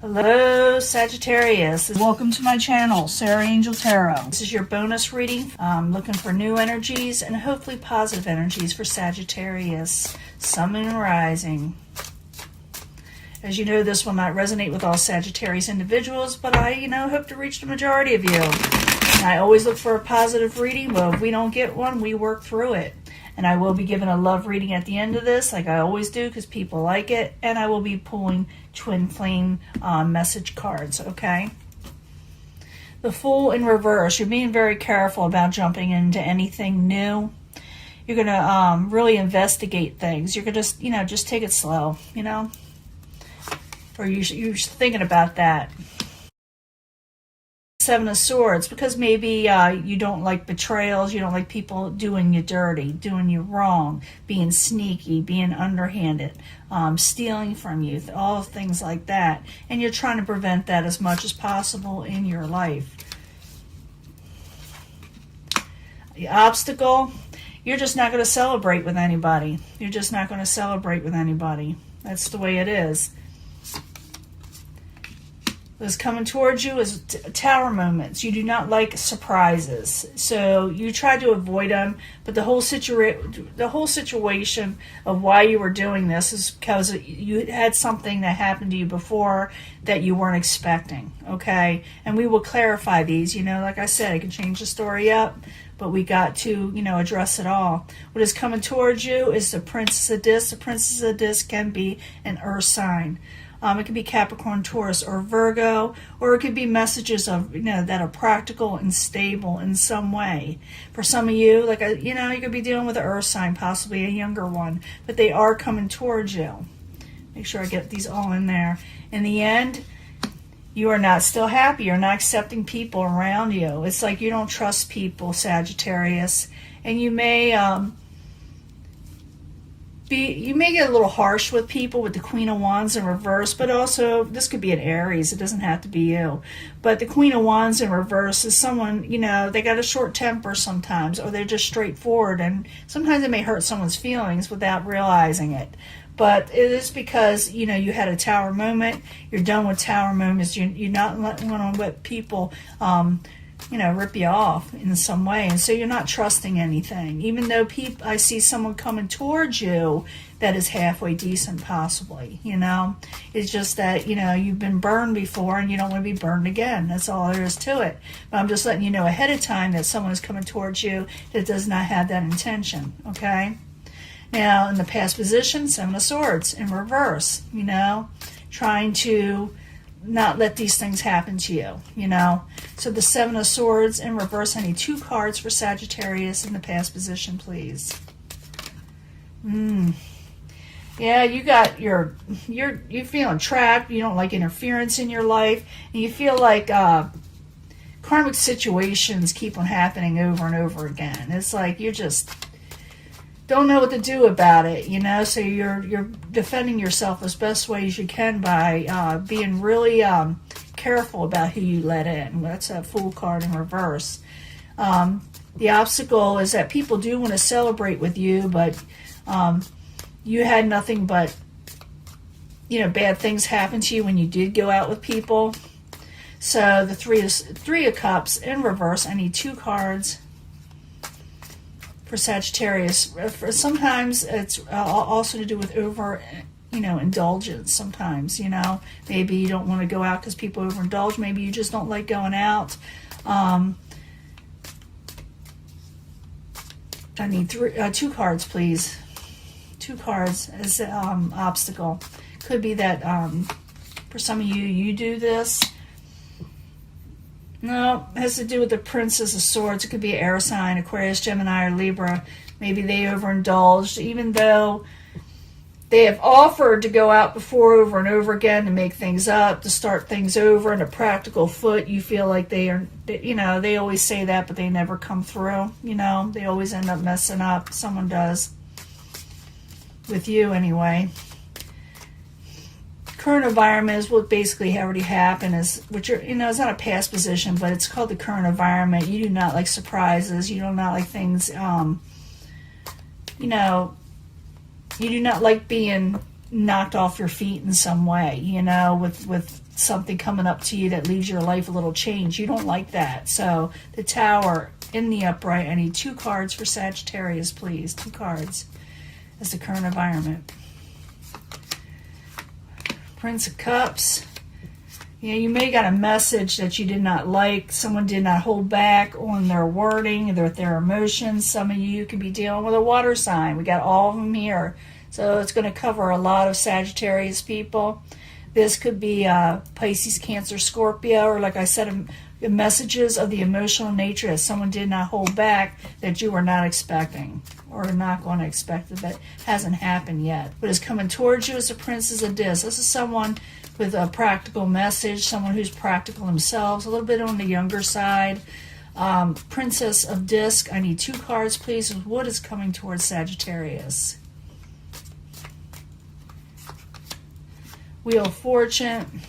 Hello Sagittarius, welcome to my channel, Sarah Angel Tarot. This is your bonus reading. I'm looking for new energies and hopefully positive energies for Sagittarius, Sun and Rising. As you know, this will not resonate with all Sagittarius individuals, but I, hope to reach the majority of you. And I always look for a positive reading, but if we don't get one, we work through it. And I will be giving a love reading at the end of this, like I always do, because people like it. And I will be pulling twin flame message cards, okay? The Fool in reverse. You're being very careful about jumping into anything new. You're going to really investigate things. You're going to just take it slow, Or you're thinking about that. Seven of Swords, because maybe you don't like betrayals, you don't like people doing you dirty, doing you wrong, being sneaky, being underhanded, stealing from you, all things like that. And you're trying to prevent that as much as possible in your life. The Obstacle, you're just not going to celebrate with anybody. You're just not going to celebrate with anybody. That's the way it is. What's coming towards you is tower moments. You do not like surprises, so you try to avoid them. But the whole situation of why you were doing this is because you had something that happened to you before that you weren't expecting. Okay, and we will clarify these. Like I said, I can change the story up, but we got to address it all. What is coming towards you is the Princess of Discs. The Princess of Discs can be an earth sign. It could be Capricorn, Taurus, or Virgo, or it could be messages of that are practical and stable in some way. For some of you, like you could be dealing with an earth sign, possibly a younger one, but they are coming towards you. Make sure I get these all in there. In the end, you are not still happy. You're not accepting people around you. It's like you don't trust people, Sagittarius, and you may get a little harsh with people with the Queen of Wands in reverse, but also this could be an Aries. It doesn't have to be you. But the Queen of Wands in reverse is someone, they got a short temper sometimes, or they're just straightforward, and sometimes it may hurt someone's feelings without realizing it. But it is because, you had a tower moment. You're done with tower moments. You're not going to let people rip you off in some way. And so you're not trusting anything. Even though I see someone coming towards you that is halfway decent, possibly, It's just that, you've been burned before and you don't want to be burned again. That's all there is to it. But I'm just letting you know ahead of time that someone is coming towards you that does not have that intention, okay? Now, in the past position, Seven of Swords in reverse, trying to not let these things happen to you, So the Seven of Swords in reverse, I need 2 cards for Sagittarius in the past position, please. Yeah, you're feeling trapped. You don't like interference in your life, and you feel like karmic situations keep on happening over and over again. It's like you just don't know what to do about it, so you're defending yourself as best way as you can by being really careful about who you let in. That's that Fool card in reverse. The obstacle is that people do want to celebrate with you, but you had nothing but bad things happen to you when you did go out with people. So the Three of Cups in reverse, I need 2 cards for Sagittarius. Sometimes it's also to do with indulgence sometimes, Maybe you don't want to go out because people overindulge. Maybe you just don't like going out. I need 2 cards, please. 2 cards as obstacle. Could be that for some of you do this. No, it has to do with the Princess of Swords. It could be an air sign, Aquarius, Gemini, or Libra. Maybe they overindulged, even though they have offered to go out before over and over again to make things up, to start things over on a practical foot. You feel like they always say that, but they never come through. They always end up messing up. Someone does. With you, anyway. Current environment is what basically already happened, is which it's not a past position, but it's called the current environment. You do not like surprises. You do not like things you do not like being knocked off your feet in some way, you know, with something coming up to you that leaves your life a little changed. You don't like that. So the Tower in the upright, I need 2 cards for Sagittarius, please. 2 cards as the current environment. Prince of Cups. Yeah, you may got a message that you did not like. Someone did not hold back on their wording, their emotions. Some of you could be dealing with a water sign. We got all of them here. So it's going to cover a lot of Sagittarius people. This could be Pisces, Cancer, Scorpio, or like I said, messages of the emotional nature that someone did not hold back that you were not expecting or not going to expect, that hasn't happened yet. What is coming towards you is the Princess of Discs. This is someone with a practical message, someone who's practical themselves, a little bit on the younger side. Princess of Disc, I need 2 cards, please. What is coming towards Sagittarius? Wheel of Fortune,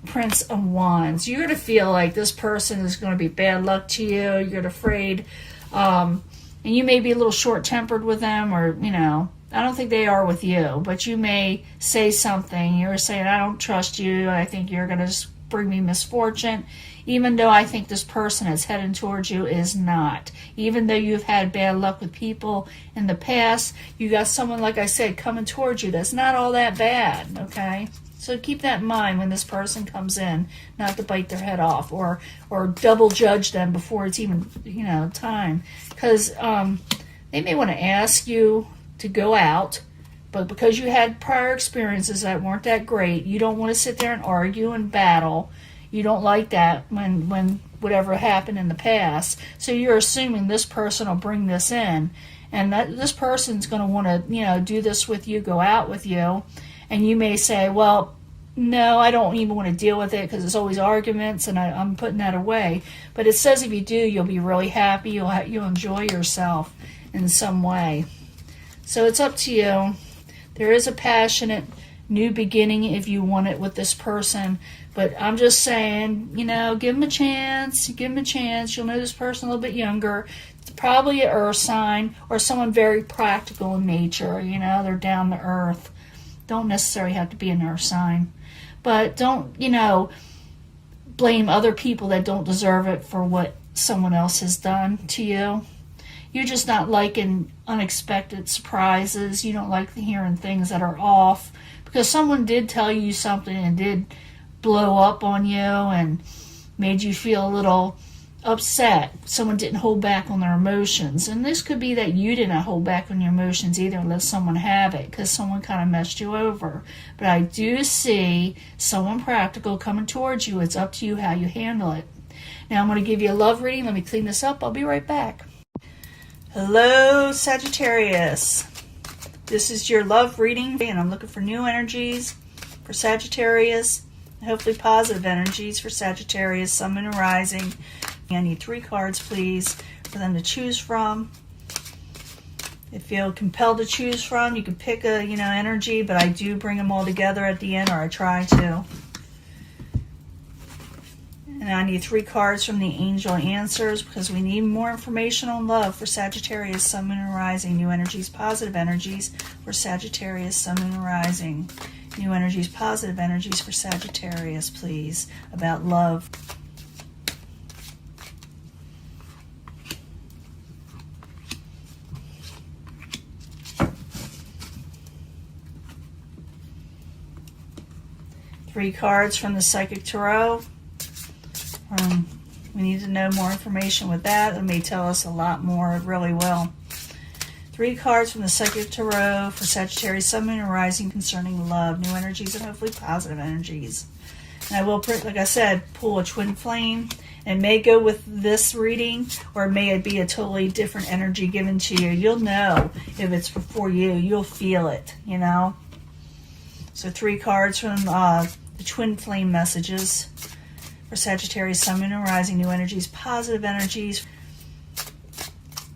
Prince of Wands. You're going to feel like this person is going to be bad luck to you. You're afraid. And you may be a little short-tempered with them, or, you know, I don't think they are with you, but you may say something. You're saying, I don't trust you. I think you're going to just bring me misfortune. Even though I think this person that's heading towards you is not. Even though you've had bad luck with people in the past, you got someone, like I said, coming towards you that's not all that bad, okay? So keep that in mind when this person comes in, not to bite their head off or double judge them before it's even, you know, time. Because they may want to ask you to go out, but because you had prior experiences that weren't that great, you don't want to sit there and argue and battle. You don't like that when whatever happened in the past. So you're assuming this person will bring this in, and that this person's going to want to, you know, do this with you, go out with you, and you may say, well, no, I don't even want to deal with it because it's always arguments, and I'm putting that away. But it says if you do, you'll be really happy. You'll enjoy yourself in some way. So it's up to you. There is a passionate new beginning if you want it with this person. But I'm just saying, you know, give them a chance. Give them a chance. You'll know this person a little bit younger. It's probably an earth sign or someone very practical in nature. You know, they're down to earth. Don't necessarily have to be an earth sign. But don't, you know, blame other people that don't deserve it for what someone else has done to you. You're just not liking unexpected surprises. You don't like hearing things that are off. Because someone did tell you something and did blow up on you and made you feel a little upset. Someone didn't hold back on their emotions. And this could be that you did not hold back on your emotions either and let someone have it because someone kind of messed you over. But I do see someone practical coming towards you. It's up to you how you handle it. Now I'm going to give you a love reading. Let me clean this up. I'll be right back. Hello, Sagittarius. This is your love reading, and I'm looking for new energies for Sagittarius. Hopefully positive energies for Sagittarius, Sun, Moon, and Rising. I need 3 cards, please, for them to choose from. If you feel compelled to choose from, you can pick a, you know, energy, but I do bring them all together at the end, or I try to. And I need 3 cards from the Angel Answers because we need more information on love for Sagittarius, Sun, Moon, and Rising. New energies, positive energies for Sagittarius, Sun, Moon, and Rising. New energies, positive energies for Sagittarius, please, about love. Three cards from the Psychic Tarot. We need to know more information with that. It may tell us a lot more. It really will. 3 cards from the Psychic Tarot for Sagittarius, Sun, Moon, and Rising concerning love, new energies, and hopefully positive energies. And I will, like I said, pull a twin flame. It may go with this reading, or it may be a totally different energy given to you. You'll know if it's for you. You'll feel it, you know. So 3 cards from the twin flame messages for Sagittarius, Sun, Moon, and Rising, new energies, positive energies.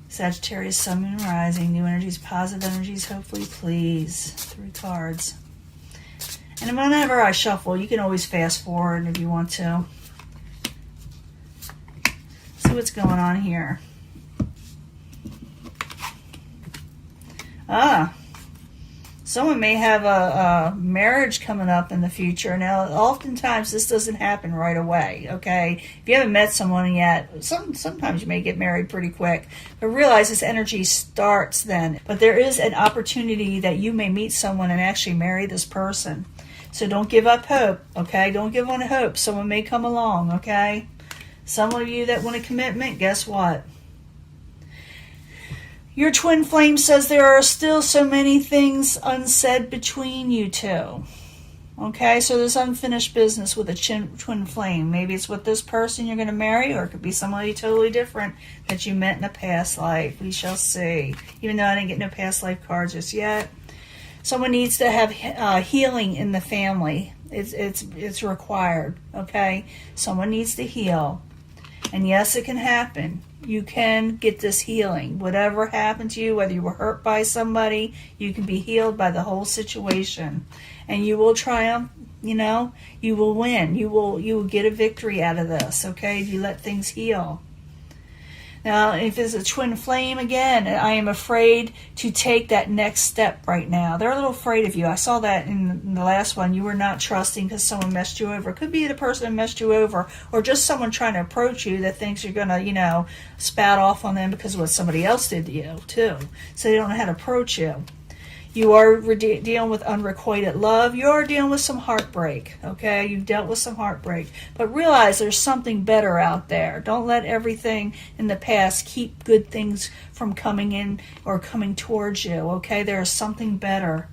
Sagittarius, Sun, Moon, and Rising, new energies, positive energies, hopefully, please. 3 cards. And whenever I shuffle, you can always fast forward if you want to. See what's going on here. Someone may have a marriage coming up in the future. Now, oftentimes this doesn't happen right away, okay? If you haven't met someone yet, sometimes you may get married pretty quick. But realize this energy starts then. But there is an opportunity that you may meet someone and actually marry this person. So don't give up hope, okay? Don't give up hope. Someone may come along, okay? Some of you that want a commitment, guess what? Your twin flame says there are still so many things unsaid between you two. Okay, so there's unfinished business with a twin flame. Maybe it's with this person you're going to marry, or it could be somebody totally different that you met in a past life. We shall see. Even though I didn't get no past life cards just yet. Someone needs to have healing in the family. It's required, okay? Someone needs to heal. And yes, it can happen. You can get this healing. Whatever happened to you, whether you were hurt by somebody, you can be healed by the whole situation. And you will triumph, you know, you will win. You will get a victory out of this, okay, if you let things heal. Now, if it's a twin flame, again, I am afraid to take that next step right now. They're a little afraid of you. I saw that in the last one. You were not trusting because someone messed you over. It could be the person that messed you over, or just someone trying to approach you that thinks you're going to, you know, spout off on them because of what somebody else did to you, too. So they don't know how to approach you. You are dealing with unrequited love. You are dealing with some heartbreak, okay? You've dealt with some heartbreak. But realize there's something better out there. Don't let everything in the past keep good things from coming in or coming towards you, okay? There is something better.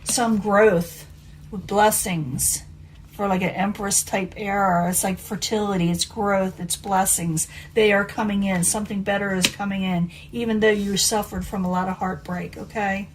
Some growth with blessings for like an Empress type era. It's like fertility, it's growth, it's blessings. They are coming in. Something better is coming in, even though you suffered from a lot of heartbreak, okay?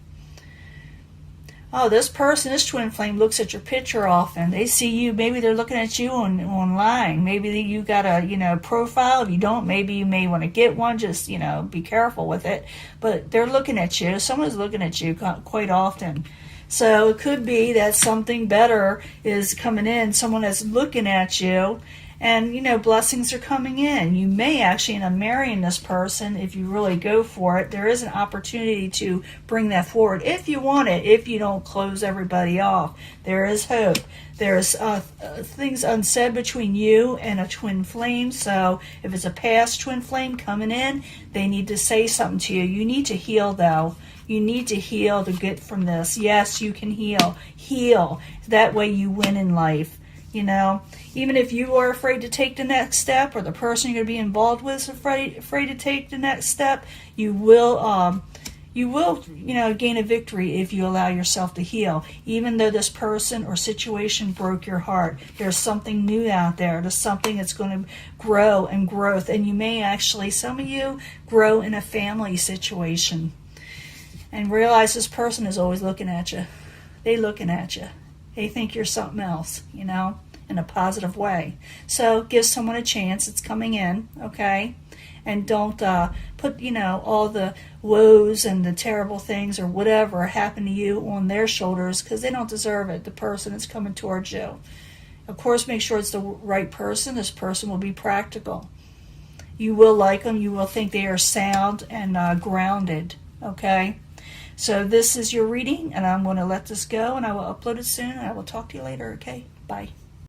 Oh, this person, this twin flame, looks at your picture often. They see you. Maybe they're looking at you online. Maybe you got a, you know, profile. If you don't, maybe you may want to get one. Just, you know, be careful with it. But they're looking at you. Someone's looking at you quite often. So it could be that something better is coming in. Someone is looking at you. And, you know, blessings are coming in. You may actually end up marrying this person if you really go for it. There is an opportunity to bring that forward if you want it, if you don't close everybody off. There is hope. There's things unsaid between you and a twin flame. So if it's a past twin flame coming in, they need to say something to you. You need to heal, though. You need to heal to get from this. Yes, you can heal. Heal. That way you win in life. You know, even if you are afraid to take the next step, or the person you're going to be involved with is afraid to take the next step, you will, you know, gain a victory if you allow yourself to heal. Even though this person or situation broke your heart, there's something new out there. There's something that's going to grow and growth, and you may actually, some of you, grow in a family situation, and realize this person is always looking at you. They looking at you. They think you're something else, you know, in a positive way. So give someone a chance. It's coming in, okay? And don't put, you know, all the woes and the terrible things or whatever happened to you on their shoulders, because they don't deserve it, the person that's coming towards you. Of course, make sure it's the right person. This person will be practical. You will like them. You will think they are sound and grounded, okay? So this is your reading, and I'm going to let this go, and I will upload it soon, and I will talk to you later, okay? Bye.